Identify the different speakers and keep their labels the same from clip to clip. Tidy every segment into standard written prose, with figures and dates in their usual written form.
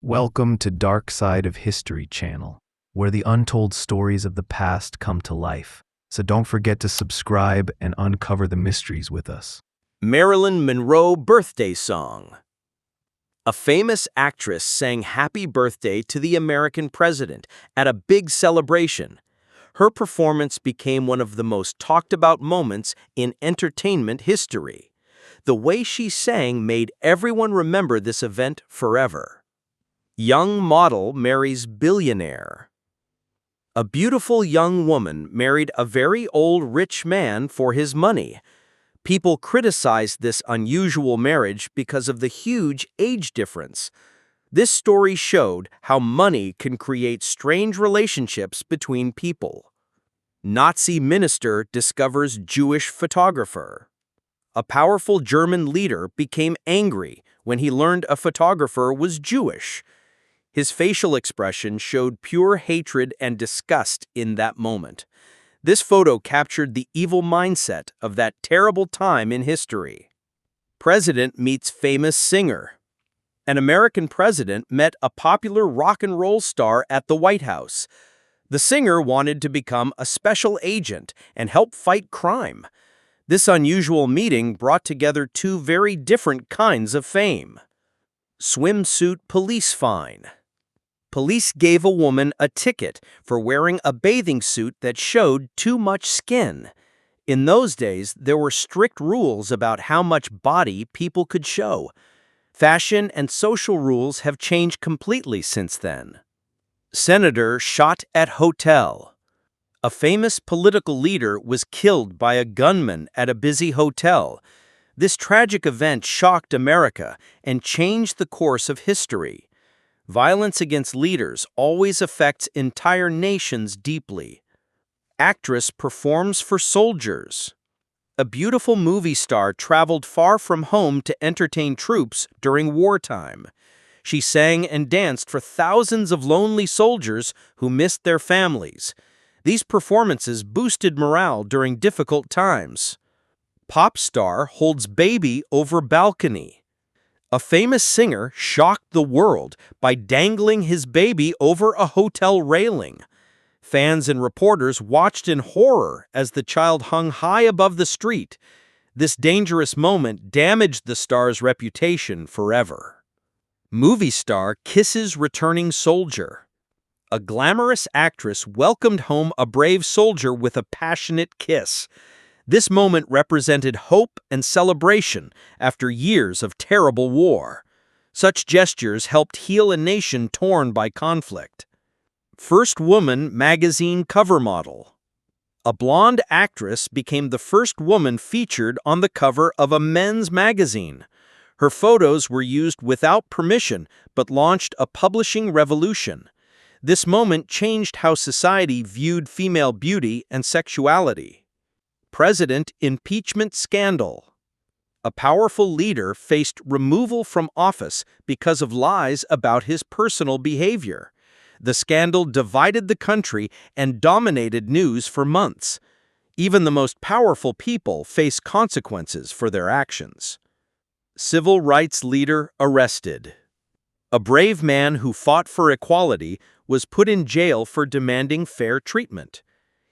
Speaker 1: Welcome to Dark Side of History channel, where the untold stories of the past come to life. So don't forget to subscribe and uncover the mysteries with us.
Speaker 2: Marilyn Monroe birthday song. A famous actress sang happy birthday to the American president at a big celebration. Her performance became one of the most talked about moments in entertainment history. The way she sang made everyone remember this event forever. Young model marries billionaire. A beautiful young woman married a very old rich man for his money. People criticized this unusual marriage because of the huge age difference. This story showed how money can create strange relationships between people. Nazi minister discovers Jewish photographer. A powerful German leader became angry when he learned a photographer was Jewish. His facial expression showed pure hatred and disgust in that moment. This photo captured the evil mindset of that terrible time in history. President meets famous singer. An American president met a popular rock and roll star at the White House. The singer wanted to become a special agent and help fight crime. This unusual meeting brought together two very different kinds of fame. Swimsuit police fine. Police gave a woman a ticket for wearing a bathing suit that showed too much skin. In those days, there were strict rules about how much body people could show. Fashion and social rules have changed completely since then. Senator shot at hotel. A famous political leader was killed by a gunman at a busy hotel. This tragic event shocked America and changed the course of history. Violence against leaders always affects entire nations deeply. Actress performs for soldiers. A beautiful movie star traveled far from home to entertain troops during wartime. She sang and danced for thousands of lonely soldiers who missed their families. These performances boosted morale during difficult times. Pop star holds baby over balcony. A famous singer shocked the world by dangling his baby over a hotel railing. Fans and reporters watched in horror as the child hung high above the street. This dangerous moment damaged the star's reputation forever. Movie star kisses returning soldier. A glamorous actress welcomed home a brave soldier with a passionate kiss. This moment represented hope and celebration after years of terrible war. Such gestures helped heal a nation torn by conflict. First woman magazine cover model. A blonde actress became the first woman featured on the cover of a men's magazine. Her photos were used without permission but launched a publishing revolution. This moment changed how society viewed female beauty and sexuality. President impeachment scandal. A powerful leader faced removal from office because of lies about his personal behavior. The scandal divided the country and dominated news for months. Even the most powerful people face consequences for their actions. Civil rights leader arrested. A brave man who fought for equality was put in jail for demanding fair treatment.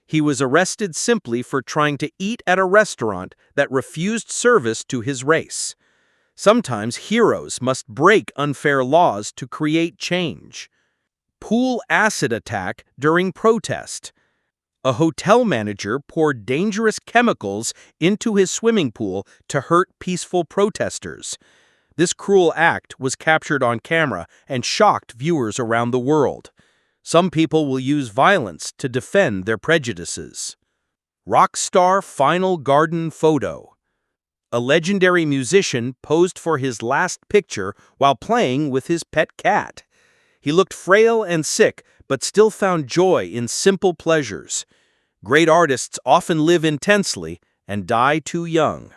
Speaker 2: He was arrested simply for trying to eat at a restaurant that refused service to his race. Sometimes heroes must break unfair laws to create change. Pool acid attack during protest. A hotel manager poured dangerous chemicals into his swimming pool to hurt peaceful protesters. This cruel act was captured on camera and shocked viewers around the world. Some people will use violence to defend their prejudices. Rock star final garden photo. A legendary musician posed for his last picture while playing with his pet cat. He looked frail and sick, but still found joy in simple pleasures. Great artists often live intensely and die too young.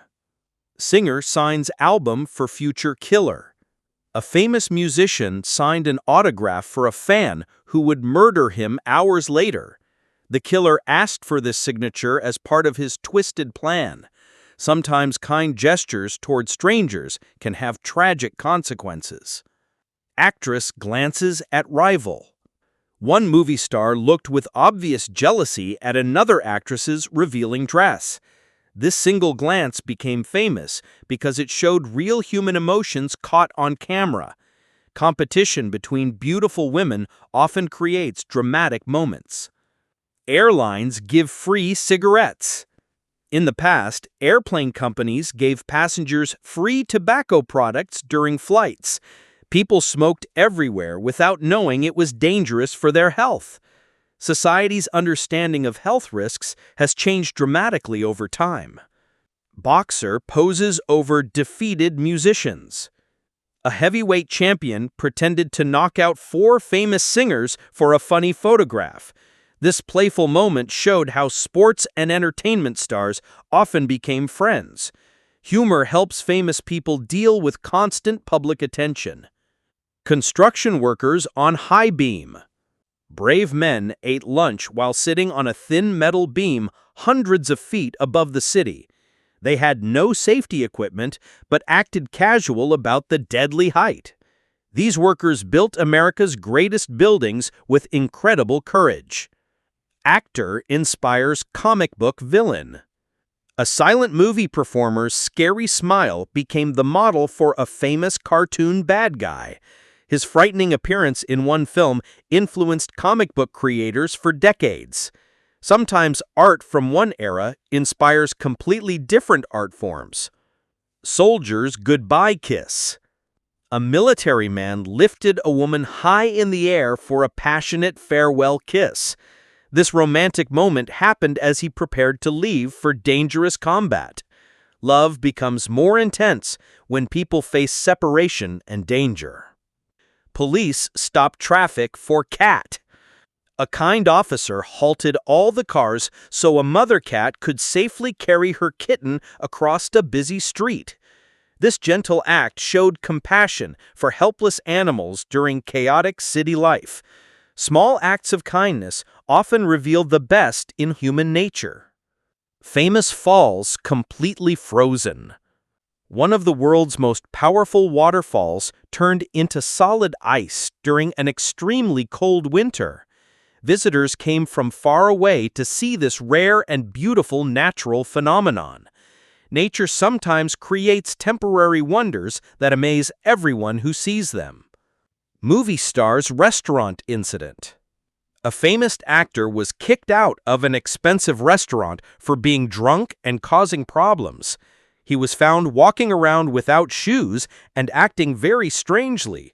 Speaker 2: Singer signs album for future killer. A famous musician signed an autograph for a fan who would murder him hours later. The killer asked for this signature as part of his twisted plan. Sometimes kind gestures toward strangers can have tragic consequences. Actress glances at rival. One movie star looked with obvious jealousy at another actress's revealing dress. This single glance became famous because it showed real human emotions caught on camera. Competition between beautiful women often creates dramatic moments. Airlines give free cigarettes. In the past, airplane companies gave passengers free tobacco products during flights. People smoked everywhere without knowing it was dangerous for their health. Society's understanding of health risks has changed dramatically over time. Boxer poses over defeated musicians. A heavyweight champion pretended to knock out 4 famous singers for a funny photograph. This playful moment showed how sports and entertainment stars often became friends. Humor helps famous people deal with constant public attention. Construction workers on high beam. Brave men ate lunch while sitting on a thin metal beam hundreds of feet above the city. They had no safety equipment, but acted casual about the deadly height. These workers built America's greatest buildings with incredible courage. Actor inspires comic book villain. A silent movie performer's scary smile became the model for a famous cartoon bad guy. His frightening appearance in one film influenced comic book creators for decades. Sometimes art from one era inspires completely different art forms. Soldier's goodbye kiss. A military man lifted a woman high in the air for a passionate farewell kiss. This romantic moment happened as he prepared to leave for dangerous combat. Love becomes more intense when people face separation and danger. Police stop traffic for cat. A kind officer halted all the cars so a mother cat could safely carry her kitten across a busy street. This gentle act showed compassion for helpless animals during chaotic city life. Small acts of kindness often reveal the best in human nature. Famous falls completely frozen. One of the world's most powerful waterfalls turned into solid ice during an extremely cold winter. Visitors came from far away to see this rare and beautiful natural phenomenon. Nature sometimes creates temporary wonders that amaze everyone who sees them. Movie star's restaurant incident. A famous actor was kicked out of an expensive restaurant for being drunk and causing problems. He was found walking around without shoes and acting very strangely.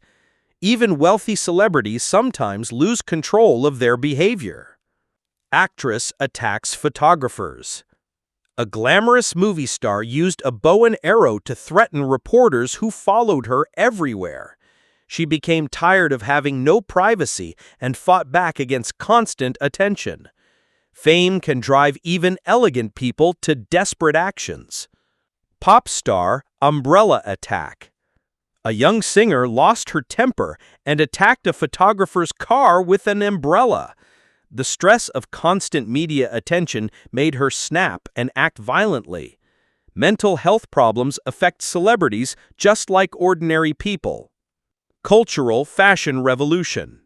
Speaker 2: Even wealthy celebrities sometimes lose control of their behavior. Actress attacks photographers. A glamorous movie star used a bow and arrow to threaten reporters who followed her everywhere. She became tired of having no privacy and fought back against constant attention. Fame can drive even elegant people to desperate actions. Pop star umbrella attack. A young singer lost her temper and attacked a photographer's car with an umbrella. The stress of constant media attention made her snap and act violently. Mental health problems affect celebrities just like ordinary people. Cultural fashion revolution.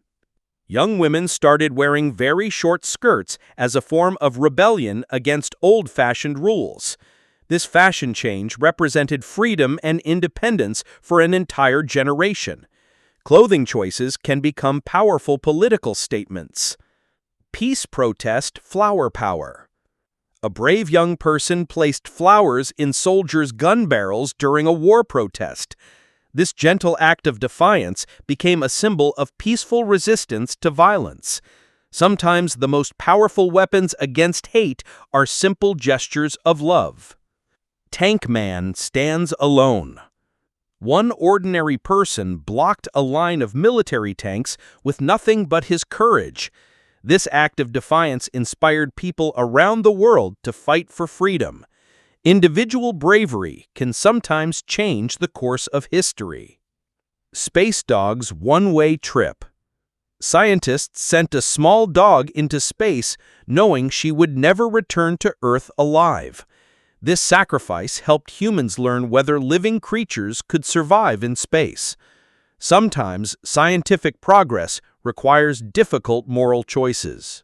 Speaker 2: Young women started wearing very short skirts as a form of rebellion against old-fashioned rules. This fashion change represented freedom and independence for an entire generation. Clothing choices can become powerful political statements. Peace protest flower power. A brave young person placed flowers in soldiers' gun barrels during a war protest. This gentle act of defiance became a symbol of peaceful resistance to violence. Sometimes the most powerful weapons against hate are simple gestures of love. Tank man stands alone. One ordinary person blocked a line of military tanks with nothing but his courage. This act of defiance inspired people around the world to fight for freedom. Individual bravery can sometimes change the course of history. Space dog's one-way trip. Scientists sent a small dog into space knowing she would never return to Earth alive. This sacrifice helped humans learn whether living creatures could survive in space. Sometimes scientific progress requires difficult moral choices.